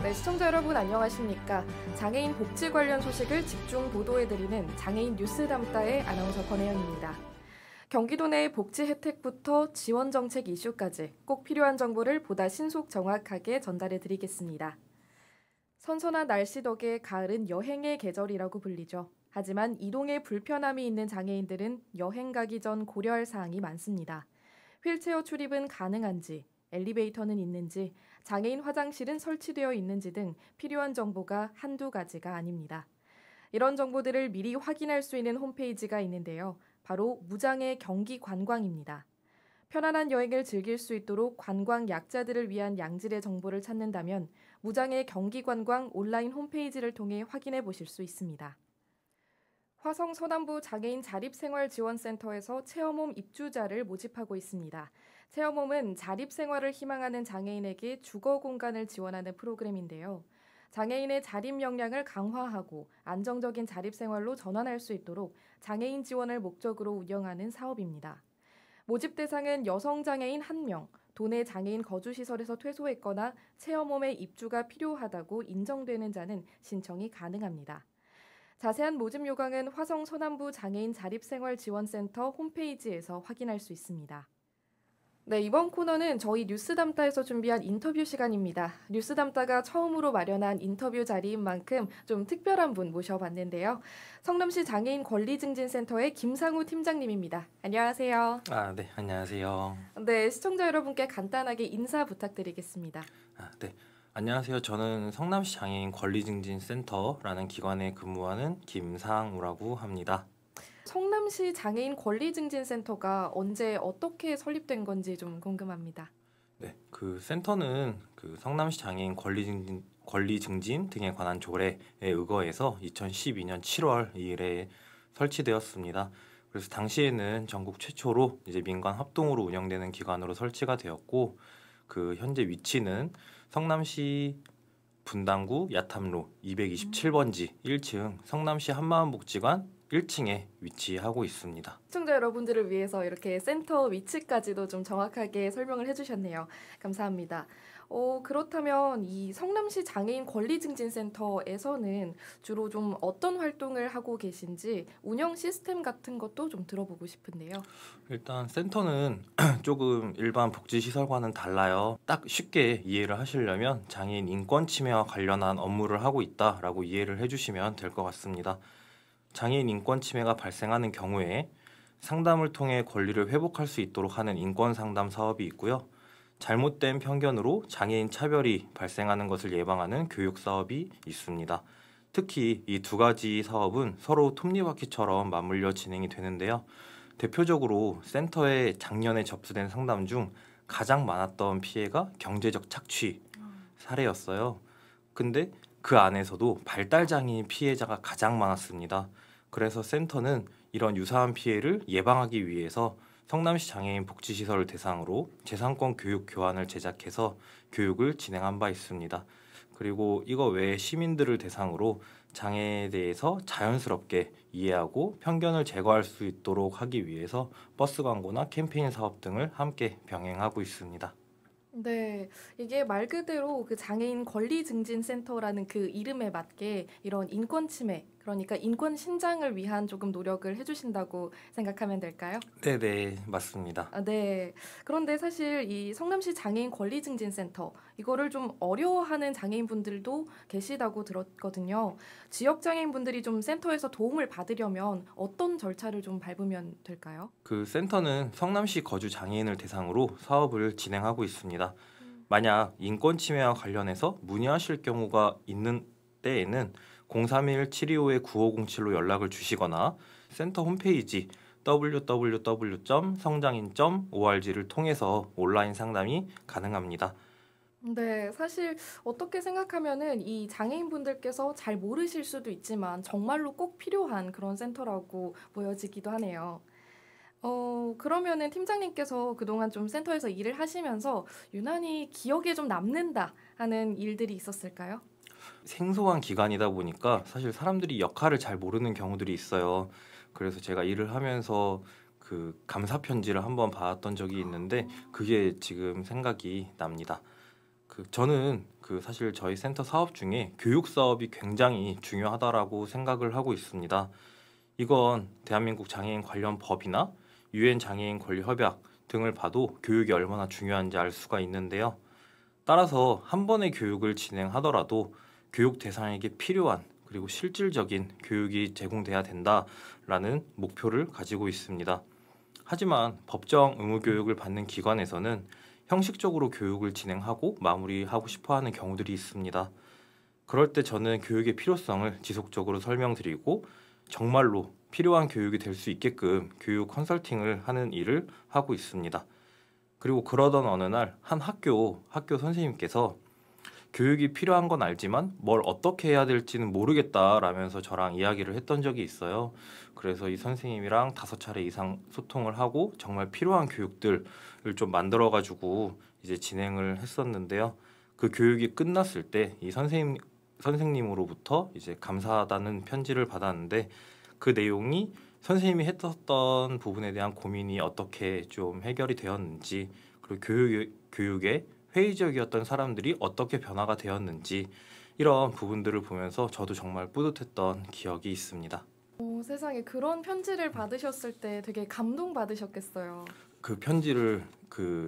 네, 시청자 여러분 안녕하십니까? 장애인 복지 관련 소식을 집중 보도해드리는 장애인 뉴스 담다의 아나운서 권혜영입니다. 경기도 내 복지 혜택부터 지원 정책 이슈까지 꼭 필요한 정보를 보다 신속 정확하게 전달해드리겠습니다. 선선한 날씨 덕에 가을은 여행의 계절이라고 불리죠. 하지만 이동에 불편함이 있는 장애인들은 여행 가기 전 고려할 사항이 많습니다. 휠체어 출입은 가능한지, 엘리베이터는 있는지, 장애인 화장실은 설치되어 있는지 등 필요한 정보가 한두 가지가 아닙니다. 이런 정보들을 미리 확인할 수 있는 홈페이지가 있는데요. 바로 무장애 경기관광입니다. 편안한 여행을 즐길 수 있도록 관광 약자들을 위한 양질의 정보를 찾는다면 무장애 경기관광 온라인 홈페이지를 통해 확인해 보실 수 있습니다. 화성 서남부 장애인 자립생활지원센터에서 체험홈 입주자를 모집하고 있습니다. 체험홈은 자립생활을 희망하는 장애인에게 주거 공간을 지원하는 프로그램인데요. 장애인의 자립 역량을 강화하고 안정적인 자립생활로 전환할 수 있도록 장애인 지원을 목적으로 운영하는 사업입니다. 모집 대상은 여성 장애인 1명, 도내 장애인 거주시설에서 퇴소했거나 체험홈에 입주가 필요하다고 인정되는 자는 신청이 가능합니다. 자세한 모집 요강은 화성 서남부 장애인 자립생활지원센터 홈페이지에서 확인할 수 있습니다. 네, 이번 코너는 저희 뉴스담다에서 준비한 인터뷰 시간입니다. 뉴스담다가 처음으로 마련한 인터뷰 자리인 만큼 좀 특별한 분 모셔봤는데요. 성남시 장애인 권리증진센터의 김상우 팀장님입니다. 안녕하세요. 네, 안녕하세요. 네, 시청자 여러분께 간단하게 인사 부탁드리겠습니다. 네, 안녕하세요. 저는 성남시 장애인 권리증진센터라는 기관에 근무하는 김상우라고 합니다. 성남시 장애인 권리증진센터가 언제 어떻게 설립된 건지 좀 궁금합니다. 네, 그 센터는 그 성남시 장애인 권리증진 등에 관한 조례에 의거해서 2012년 7월 2일에 설치되었습니다. 그래서 당시에는 전국 최초로 이제 민간 합동으로 운영되는 기관으로 설치가 되었고, 그 현재 위치는 성남시 분당구 야탐로 227번지 1층 성남시 한마음복지관 1층에 위치하고 있습니다. 시청자 여러분들을 위해서 이렇게 센터 위치까지도 좀 정확하게 설명을 해주셨네요. 감사합니다. 그렇다면 이 성남시 장애인 권리증진센터에서는 주로 좀 어떤 활동을 하고 계신지 운영 시스템 같은 것도 좀 들어보고 싶은데요. 일단 센터는 조금 일반 복지시설과는 달라요. 딱 쉽게 이해를 하시려면 장애인 인권 침해와 관련한 업무를 하고 있다라고 이해를 해주시면 될 것 같습니다. 장애인 인권 침해가 발생하는 경우에 상담을 통해 권리를 회복할 수 있도록 하는 인권 상담 사업이 있고요. 잘못된 편견으로 장애인 차별이 발생하는 것을 예방하는 교육 사업이 있습니다. 특히 이 두 가지 사업은 서로 톱니바퀴처럼 맞물려 진행이 되는데요. 대표적으로 센터에 작년에 접수된 상담 중 가장 많았던 피해가 경제적 착취 사례였어요. 근데 그 안에서도 발달장애인 피해자가 가장 많았습니다. 그래서 센터는 이런 유사한 피해를 예방하기 위해서 성남시 장애인 복지시설을 대상으로 재산권 교육 교환을 제작해서 교육을 진행한 바 있습니다. 그리고 이거 외에 시민들을 대상으로 장애에 대해서 자연스럽게 이해하고 편견을 제거할 수 있도록 하기 위해서 버스 광고나 캠페인 사업 등을 함께 병행하고 있습니다. 네, 이게 말 그대로 그 장애인 권리증진센터라는 그 이름에 맞게 이런 인권 침해, 그러니까 인권 신장을 위한 조금 노력을 해주신다고 생각하면 될까요? 네, 맞습니다. 네. 그런데 사실 이 성남시 장애인 권리증진센터 이거를 좀 어려워하는 장애인분들도 계시다고 들었거든요. 지역 장애인분들이 좀 센터에서 도움을 받으려면 어떤 절차를 좀 밟으면 될까요? 그 센터는 성남시 거주 장애인을 대상으로 사업을 진행하고 있습니다. 만약 인권 침해와 관련해서 문의하실 경우가 있는 때에는 031-725-9507로 연락을 주시거나 센터 홈페이지 www.성장인.org를 통해서 온라인 상담이 가능합니다. 네, 사실 어떻게 생각하면은 이 장애인분들께서 잘 모르실 수도 있지만 정말로 꼭 필요한 그런 센터라고 보여지기도 하네요. 그러면은 팀장님께서 그동안 좀 센터에서 일을 하시면서 유난히 기억에 좀 남는다 하는 일들이 있었을까요? 생소한 기관이다 보니까 사실 사람들이 역할을 잘 모르는 경우들이 있어요. 그래서 제가 일을 하면서 그 감사 편지를 한번 받았던 적이 있는데 그게 지금 생각이 납니다. 저는 사실 저희 센터 사업 중에 교육 사업이 굉장히 중요하다라고 생각을 하고 있습니다. 이건 대한민국 장애인 관련 법이나 유엔 장애인 권리 협약 등을 봐도 교육이 얼마나 중요한지 알 수가 있는데요. 따라서 한 번의 교육을 진행하더라도 교육 대상에게 필요한 그리고 실질적인 교육이 제공돼야 된다라는 목표를 가지고 있습니다. 하지만 법정 의무 교육을 받는 기관에서는 형식적으로 교육을 진행하고 마무리하고 싶어하는 경우들이 있습니다. 그럴 때 저는 교육의 필요성을 지속적으로 설명드리고 정말로 필요한 교육이 될 수 있게끔 교육 컨설팅을 하는 일을 하고 있습니다. 그리고 그러던 어느 날 한 학교 선생님께서 교육이 필요한 건 알지만 뭘 어떻게 해야 될지는 모르겠다라면서 저랑 이야기를 했던 적이 있어요. 그래서 이 선생님이랑 5차례 이상 소통을 하고 정말 필요한 교육들을 좀 만들어가지고 이제 진행을 했었는데요. 그 교육이 끝났을 때 이 선생님으로부터 이제 감사하다는 편지를 받았는데 그 내용이 선생님이 했었던 부분에 대한 고민이 어떻게 좀 해결이 되었는지 그리고 교육에 회의적이었던 사람들이 어떻게 변화가 되었는지 이런 부분들을 보면서 저도 정말 뿌듯했던 기억이 있습니다. 세상에 그런 편지를 받으셨을 때 되게 감동받으셨겠어요. 그 편지를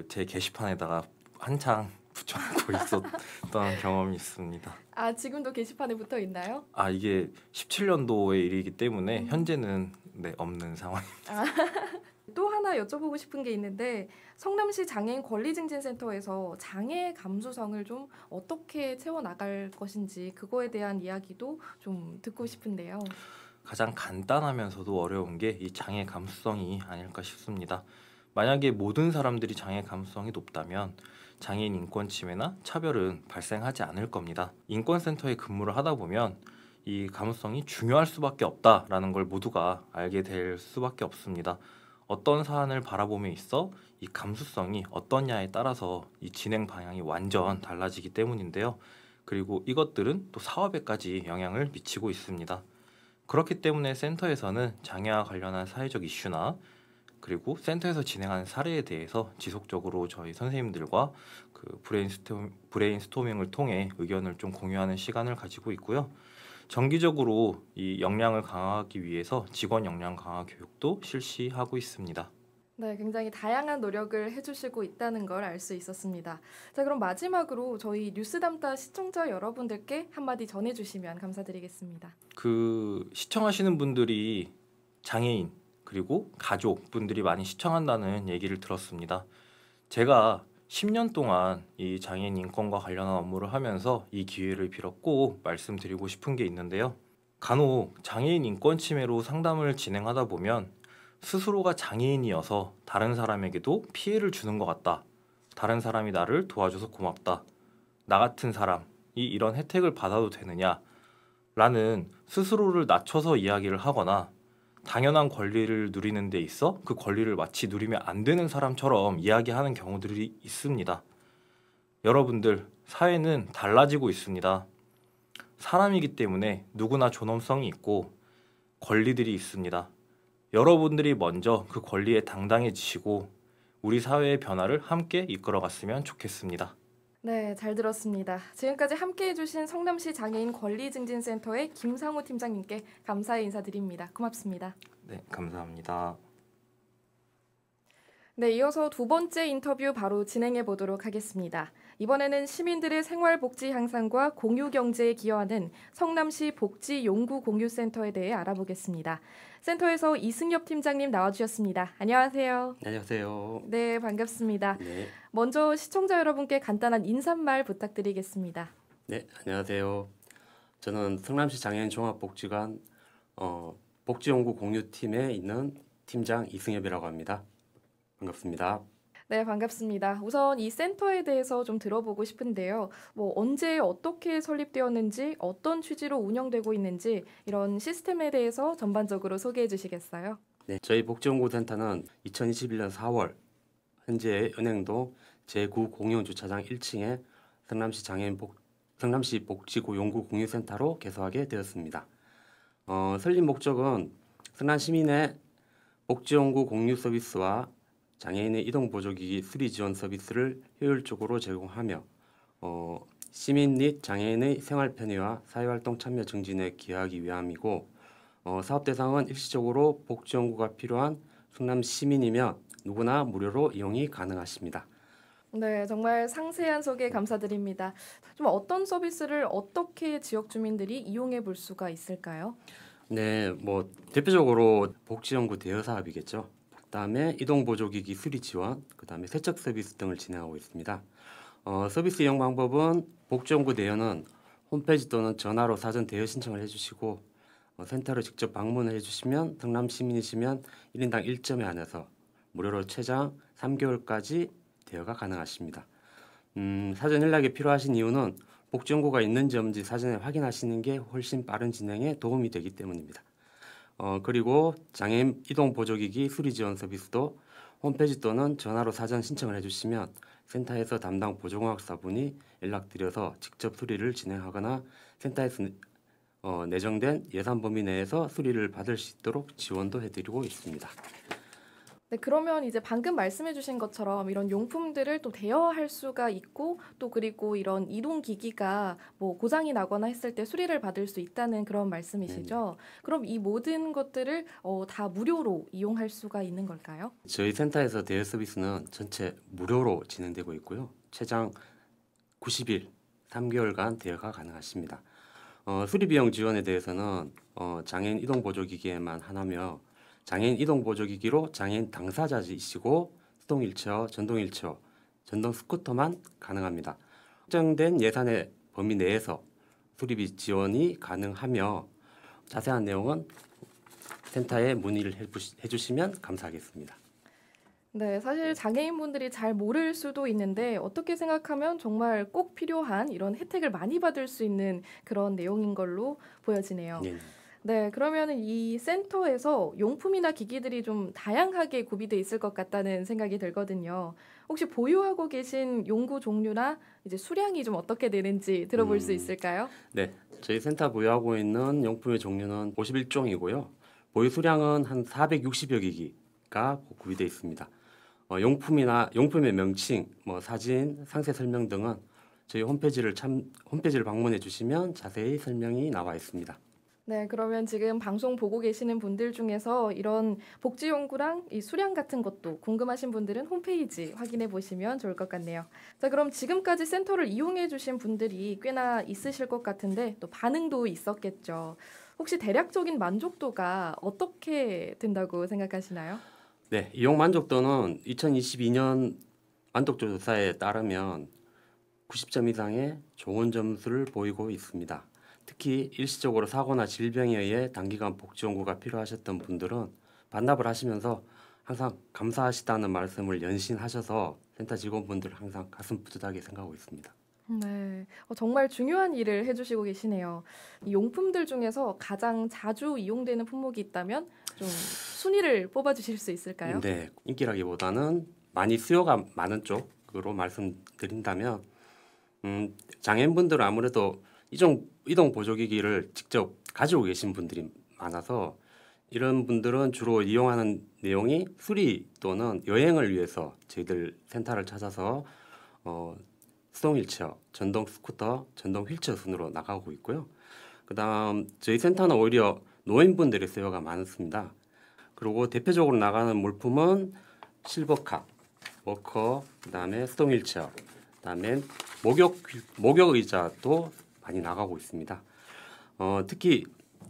제 게시판에다가 한창 붙여놓고 있었던 경험이 있습니다. 아, 지금도 게시판에 붙어 있나요? 이게 17년도의 일이기 때문에 현재는 없는 상황입니다. 또 하나 여쭤보고 싶은 게 있는데 성남시 장애인 권리증진센터에서 장애 감수성을 좀 어떻게 채워나갈 것인지 그거에 대한 이야기도 좀 듣고 싶은데요. 가장 간단하면서도 어려운 게 이 장애 감수성이 아닐까 싶습니다. 만약에 모든 사람들이 장애 감수성이 높다면 장애인 인권 침해나 차별은 발생하지 않을 겁니다. 인권센터에 근무를 하다 보면 이 감수성이 중요할 수밖에 없다라는 걸 모두가 알게 될 수밖에 없습니다. 어떤 사안을 바라봄에 있어 이 감수성이 어떠냐에 따라서 이 진행 방향이 완전 달라지기 때문인데요. 그리고 이것들은 또 사업에까지 영향을 미치고 있습니다. 그렇기 때문에 센터에서는 장애와 관련한 사회적 이슈나 그리고 센터에서 진행하는 사례에 대해서 지속적으로 저희 선생님들과 브레인스토밍을 통해 의견을 좀 공유하는 시간을 가지고 있고요. 정기적으로 이 역량을 강화하기 위해서 직원 역량 강화 교육도 실시하고 있습니다. 네, 굉장히 다양한 노력을 해주시고 있다는 걸 알 수 있었습니다. 자, 그럼 마지막으로 저희 뉴스담다 시청자 여러분들께 한마디 전해주시면 감사드리겠습니다. 시청하시는 분들이 장애인 그리고 가족분들이 많이 시청한다는 얘기를 들었습니다. 제가 10년 동안 이 장애인 인권과 관련한 업무를 하면서 이 기회를 빌어 꼭 말씀드리고 싶은 게 있는데요. 간혹 장애인 인권 침해로 상담을 진행하다 보면 스스로가 장애인이어서 다른 사람에게도 피해를 주는 것 같다. 다른 사람이 나를 도와줘서 고맙다. 나 같은 사람이 이런 혜택을 받아도 되느냐? 라는 스스로를 낮춰서 이야기를 하거나 당연한 권리를 누리는 데 있어 그 권리를 마치 누리면 안 되는 사람처럼 이야기하는 경우들이 있습니다. 여러분들, 사회는 달라지고 있습니다. 사람이기 때문에 누구나 존엄성이 있고 권리들이 있습니다. 여러분들이 먼저 그 권리에 당당해지시고 우리 사회의 변화를 함께 이끌어갔으면 좋겠습니다. 네, 잘 들었습니다. 지금까지 함께해 주신 성남시 장애인 권리증진센터의 김상우 팀장님께 감사의 인사드립니다. 고맙습니다. 네, 감사합니다. 네, 이어서 두 번째 인터뷰 바로 진행해 보도록 하겠습니다. 이번에는 시민들의 생활복지 향상과 공유경제에 기여하는 성남시 복지용구공유센터에 대해 알아보겠습니다. 센터에서 이승엽 팀장님 나와주셨습니다. 안녕하세요. 안녕하세요. 네, 반갑습니다. 네. 먼저 시청자 여러분께 간단한 인사말 부탁드리겠습니다. 네, 안녕하세요. 저는 성남시 장애인 종합복지관 복지연구 공유팀에 있는 팀장 이승엽이라고 합니다. 반갑습니다. 네, 반갑습니다. 우선 이 센터에 대해서 좀 들어보고 싶은데요. 언제 어떻게 설립되었는지, 어떤 취지로 운영되고 있는지 이런 시스템에 대해서 전반적으로 소개해 주시겠어요? 네, 저희 복지연구센터는 2021년 4월 현재 은행동 제9공영주차장 1층에 성남시 복지구 연구 공유센터로 개소하게 되었습니다. 설립 목적은 성남 시민의 복지연구 공유 서비스와 장애인의 이동보조기기 수리 지원 서비스를 효율적으로 제공하며 시민 및 장애인의 생활 편의와 사회활동 참여 증진에 기여하기 위함이고 사업 대상은 일시적으로 복지 연구가 필요한 성남 시민이며 누구나 무료로 이용이 가능하십니다. 네, 정말 상세한 소개 감사드립니다. 좀 어떤 서비스를 어떻게 지역 주민들이 이용해 볼 수가 있을까요? 네, 뭐 대표적으로 복지연구 대여 사업이겠죠. 그다음에 이동보조기기 수리 지원, 그다음에 세척 서비스 등을 진행하고 있습니다. 서비스 이용 방법은 복지연구 대여는 홈페이지 또는 전화로 사전 대여 신청을 해주시고 센터를 직접 방문을 해주시면 성남 시민이시면 1인당 1점에 한해서 무료로 최장 3개월까지 대여가 가능하십니다. 사전 연락이 필요하신 이유는 복지연구가 있는지 없는지 사전에 확인하시는 게 훨씬 빠른 진행에 도움이 되기 때문입니다. 그리고 장애인 이동 보조기기 수리 지원 서비스도 홈페이지 또는 전화로 사전 신청을 해주시면 센터에서 담당 보조공학사분이 연락드려서 직접 수리를 진행하거나 센터에서 내정된 예산 범위 내에서 수리를 받을 수 있도록 지원도 해드리고 있습니다. 네, 그러면 이제 방금 말씀해 주신 것처럼 이런 용품들을 또 대여할 수가 있고 또 그리고 이런 이동 기기가 뭐 고장이 나거나 했을 때 수리를 받을 수 있다는 그런 말씀이시죠? 그럼 이 모든 것들을 다 무료로 이용할 수가 있는 걸까요? 저희 센터에서 대여 서비스는 전체 무료로 진행되고 있고요. 최장 90일, 3개월간 대여가 가능하십니다. 수리 비용 지원에 대해서는 장애인 이동 보조기기에만 하나며 장애인 이동 보조기기로 장애인 당사자이시고 수동 휠체어, 전동 휠체어, 전동 스쿠터만 가능합니다. 확정된 예산의 범위 내에서 수리비 지원이 가능하며 자세한 내용은 센터에 문의를 해주시면 감사하겠습니다. 네, 사실 장애인분들이 잘 모를 수도 있는데 어떻게 생각하면 정말 꼭 필요한 이런 혜택을 많이 받을 수 있는 그런 내용인 걸로 보여지네요. 네. 네, 그러면은 이 센터에서 용품이나 기기들이 좀 다양하게 구비돼 있을 것 같다는 생각이 들거든요. 혹시 보유하고 계신 용구 종류나 이제 수량이 좀 어떻게 되는지 들어볼 수 있을까요? 네, 저희 센터 보유하고 있는 용품의 종류는 51종이고요. 보유 수량은 한 460여 기기가 구비되어 있습니다. 용품의 명칭, 사진, 상세 설명 등은 저희 홈페이지를 방문해 주시면 자세히 설명이 나와 있습니다. 네, 그러면 지금 방송 보고 계시는 분들 중에서 이런 복지용구랑 이 수량 같은 것도 궁금하신 분들은 홈페이지 확인해 보시면 좋을 것 같네요. 자, 그럼 지금까지 센터를 이용해 주신 분들이 꽤나 있으실 것 같은데 또 반응도 있었겠죠. 혹시 대략적인 만족도가 어떻게 된다고 생각하시나요? 네, 이용 만족도는 2022년 만족도 조사에 따르면 90점 이상의 좋은 점수를 보이고 있습니다. 특히 일시적으로 사고나 질병에 의해 단기간 복지 연구가 필요하셨던 분들은 반납을 하시면서 항상 감사하시다는 말씀을 연신하셔서 센터 직원분들 항상 가슴 뿌듯하게 생각하고 있습니다. 네, 정말 중요한 일을 해주시고 계시네요. 이 용품들 중에서 가장 자주 이용되는 품목이 있다면 좀 순위를 뽑아주실 수 있을까요? 네, 인기라기보다는 많이 수요가 많은 쪽으로 말씀드린다면 장애인분들은 아무래도 이동 보조기기를 직접 가지고 계신 분들이 많아서 이런 분들은 주로 이용하는 내용이 수리 또는 여행을 위해서 저희들 센터를 찾아서 수동 휠체어, 전동 스쿠터, 전동 휠체어 순으로 나가고 있고요. 그다음 저희 센터는 오히려 노인분들의 수요가 많습니다. 그리고 대표적으로 나가는 물품은 실버카, 워커, 그다음에 수동 휠체어, 그다음에 목욕 의자도 많이 나가고 있습니다. 특히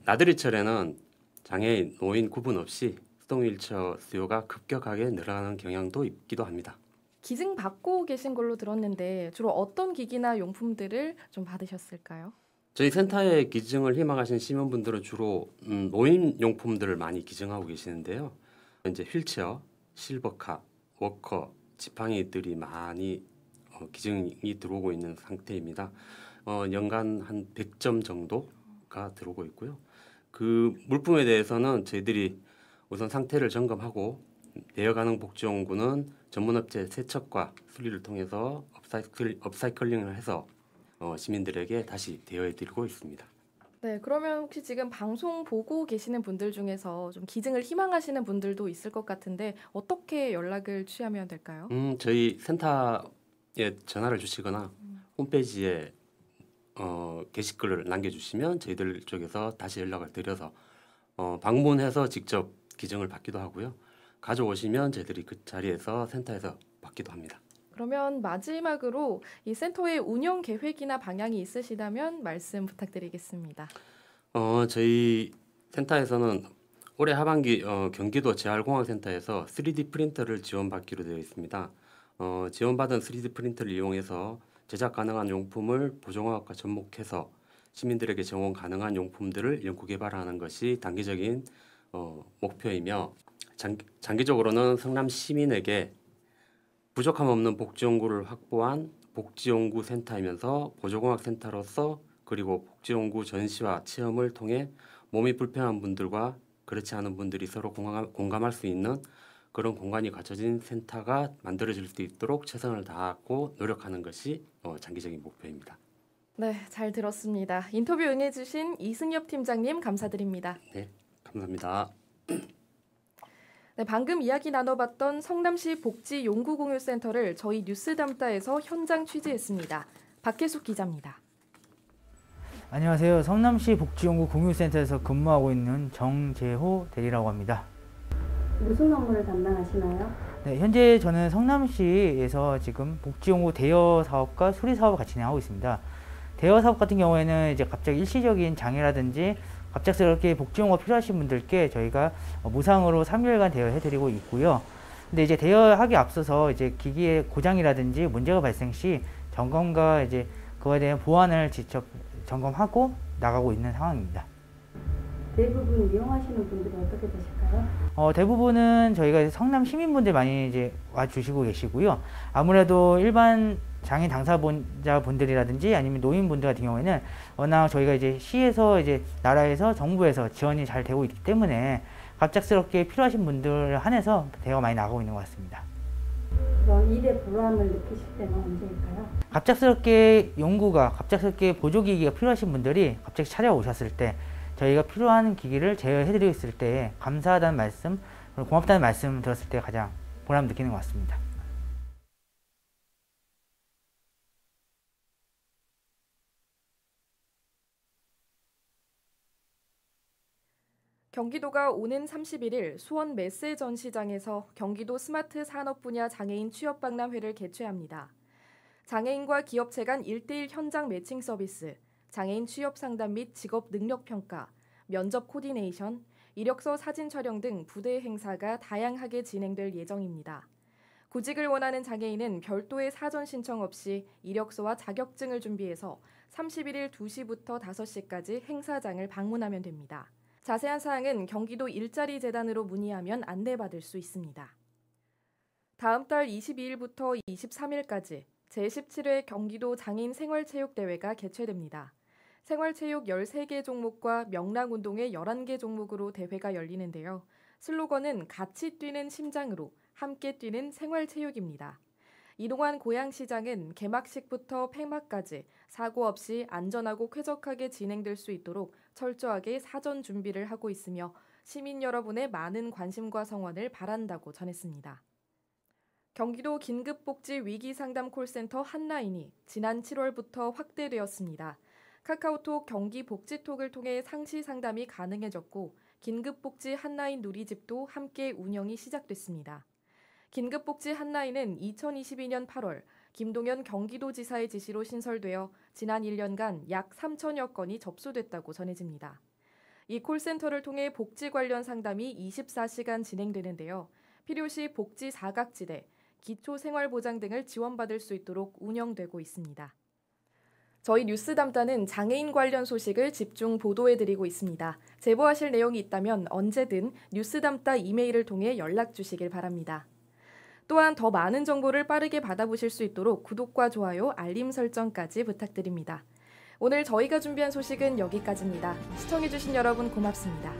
나들이철에는 장애인, 노인 구분 없이 수동 휠체어 수요가 급격하게 늘어나는 경향도 있기도 합니다. 기증 받고 계신 걸로 들었는데 주로 어떤 기기나 용품들을 좀 받으셨을까요? 저희 센터에 기증을 희망하시는 시민분들은 주로 노인 용품들을 많이 기증하고 계시는데요. 이제 휠체어, 실버카, 워커, 지팡이들이 많이 기증이 들어오고 있는 상태입니다. 연간 한 100점 정도가 들어오고 있고요. 그 물품에 대해서는 저희들이 우선 상태를 점검하고 대여 가능 복지용구는 전문업체 세척과 수리를 통해서 업사이클링을 해서 시민들에게 다시 대여해드리고 있습니다. 네, 그러면 혹시 지금 방송 보고 계시는 분들 중에서 좀 기증을 희망하시는 분들도 있을 것 같은데 어떻게 연락을 취하면 될까요? 저희 센터에 전화를 주시거나 홈페이지에 게시글을 남겨주시면 저희들 쪽에서 다시 연락을 드려서 방문해서 직접 기증을 받기도 하고요. 가져오시면 저희들이 그 자리에서 센터에서 받기도 합니다. 그러면 마지막으로 이 센터의 운영 계획이나 방향이 있으시다면 말씀 부탁드리겠습니다. 저희 센터에서는 올해 하반기 경기도 재활공학센터에서 3D 프린터를 지원받기로 되어 있습니다. 지원받은 3D 프린터를 이용해서 제작 가능한 용품을 보조공학과 접목해서 시민들에게 제공 가능한 용품들을 연구 개발하는 것이 단기적인 목표이며 장기적으로는 성남 시민에게 부족함 없는 복지연구를 확보한 복지연구센터이면서 보조공학센터로서 그리고 복지연구 전시와 체험을 통해 몸이 불편한 분들과 그렇지 않은 분들이 서로 공감할 수 있는 그런 공간이 갖춰진 센터가 만들어질 수 있도록 최선을 다하고 노력하는 것이 장기적인 목표입니다. 네, 잘 들었습니다. 인터뷰 응해주신 이승엽 팀장님 감사드립니다. 네, 감사합니다. 네, 방금 이야기 나눠봤던 성남시 복지연구공유센터를 저희 뉴스담다에서 현장 취재했습니다. 박혜숙 기자입니다. 안녕하세요. 성남시 복지연구공유센터에서 근무하고 있는 정재호 대리라고 합니다. 무슨 업무를 담당하시나요? 네, 현재 저는 성남시에서 지금 복지연구 대여 사업과 수리 사업을 같이 진행하고 있습니다. 대여 사업 같은 경우에는 이제 갑자기 일시적인 장애라든지 갑작스럽게 복지연구가 필요하신 분들께 저희가 무상으로 3개월간 대여해드리고 있고요. 근데 이제 대여하기 앞서서 이제 기기의 고장이라든지 문제가 발생 시 점검과 이제 그거에 대한 보완을 직접 점검하고 나가고 있는 상황입니다. 대부분 이용하시는 분들이 어떻게 되실까요? 대부분은 저희가 성남 시민분들 많이 이제 와주시고 계시고요. 아무래도 일반 장애인 당사자분들이라든지 아니면 노인분들 같은 경우에는 워낙 저희가 이제 시에서 이제 나라에서 정부에서 지원이 잘 되고 있기 때문에 갑작스럽게 필요하신 분들 한해서 대여가 많이 나가고 있는 것 같습니다. 그럼 일에 보람을 느끼실 때는 언제일까요? 갑작스럽게 보조기기가 필요하신 분들이 갑자기 찾아오셨을 때 저희가 필요한 기기를 제어해드리고 있을 때 감사하다는 말씀, 고맙다는 말씀 들었을 때 가장 보람 느끼는 것 같습니다. 경기도가 오는 31일 수원 메세 전시장에서 경기도 스마트 산업 분야 장애인 취업 박람회를 개최합니다. 장애인과 기업체 간 1:1 현장 매칭 서비스, 장애인 취업 상담 및 직업 능력 평가, 면접 코디네이션, 이력서 사진 촬영 등 부대 행사가 다양하게 진행될 예정입니다. 구직을 원하는 장애인은 별도의 사전 신청 없이 이력서와 자격증을 준비해서 31일 2시부터 5시까지 행사장을 방문하면 됩니다. 자세한 사항은 경기도 일자리 재단으로 문의하면 안내받을 수 있습니다. 다음 달 22일부터 23일까지 제17회 경기도 장애인 생활체육대회가 개최됩니다. 생활체육 13개 종목과 명랑운동의 11개 종목으로 대회가 열리는데요. 슬로건은 같이 뛰는 심장으로 함께 뛰는 생활체육입니다. 이동환 고양시장은 개막식부터 폐막까지 사고 없이 안전하고 쾌적하게 진행될 수 있도록 철저하게 사전 준비를 하고 있으며 시민 여러분의 많은 관심과 성원을 바란다고 전했습니다. 경기도 긴급복지 위기상담 콜센터 한라인이 지난 7월부터 확대되었습니다. 카카오톡 경기복지톡을 통해 상시 상담이 가능해졌고 긴급복지 한라인 누리집도 함께 운영이 시작됐습니다. 긴급복지 한라인은 2022년 8월 김동연 경기도지사의 지시로 신설되어 지난 1년간 약 3천여 건이 접수됐다고 전해집니다. 이 콜센터를 통해 복지 관련 상담이 24시간 진행되는데요. 필요시 복지 사각지대, 기초생활보장 등을 지원받을 수 있도록 운영되고 있습니다. 저희 뉴스담다는 장애인 관련 소식을 집중 보도해드리고 있습니다. 제보하실 내용이 있다면 언제든 뉴스담다 이메일을 통해 연락 주시길 바랍니다. 또한 더 많은 정보를 빠르게 받아보실 수 있도록 구독과 좋아요, 알림 설정까지 부탁드립니다. 오늘 저희가 준비한 소식은 여기까지입니다. 시청해주신 여러분 고맙습니다.